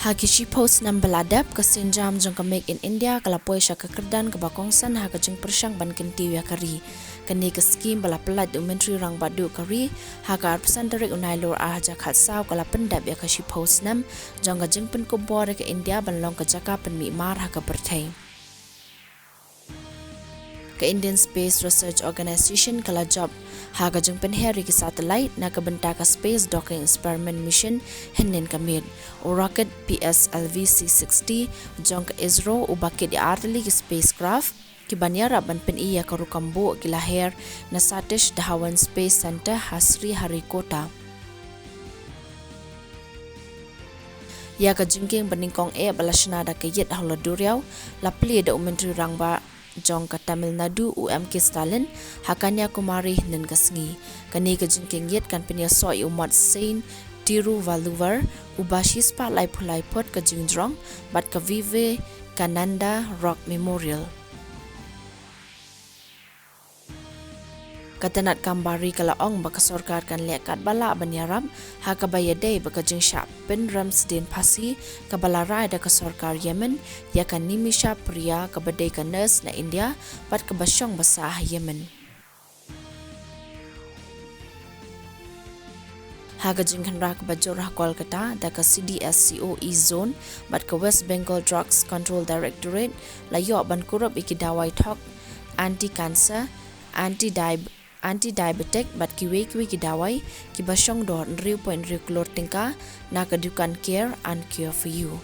Hagishi post nam beladap ke senjam jong ke make in India kalapoi sya kekerdan ke bakongsan ha ke jeng persang ban kenti ya kari. Keni ke skim bala pelat du menteri rang badu kari ha ke arpesan derek unai lor aja khatsau kala pendap ya kashi post nam jong ke jeng pen KHUBOR ke India ban long ke jaka pen mikmar ha ke bertai. Ke Indian Space Research Organisation kala job ha ke jeng pen heri ke satellite na ke benta ke Space Docking Experiment Mission henin kamid o rocket PSLV C60 jong ke ISRO u bakit di artili ke spacecraft ki banyara ban pen iya ke rukambo ki lahir na Satish Dhawan Space Center Hasri Harikota. Ya ke jengking beningkong balasna da ke yet halo duriau la pli da menteri rangba jong ke Tamil Nadu UMK Stalin hakanya kumari nen kasngi kani ke jengking yet kan penia soi umat Saint Tiruvalluvar ubashis pa lai phulai pot ke jingrong bat ke Vive Kananda Rock Memorial. Katanat kambari kala ong baka sorkar kan lekat bala banyaram ha ka bayade baka jing syap pen ramsdin pasi ka bala rai da ka sorkar Yemen ya kan nimisha pria ka badai ka nurse na India pat ka basyong basah Yemen. Ha ka jing kanra ka bajorah Kolkata da ka CDSCOE zone bat ka West Bengal Drugs Control Directorate la yo ban kurup ikidawai tok anti-cancer anti-diabetic bat kiwe ki dawai ki basyong dor 3.3 klor tingka na kedukan care and cure for you.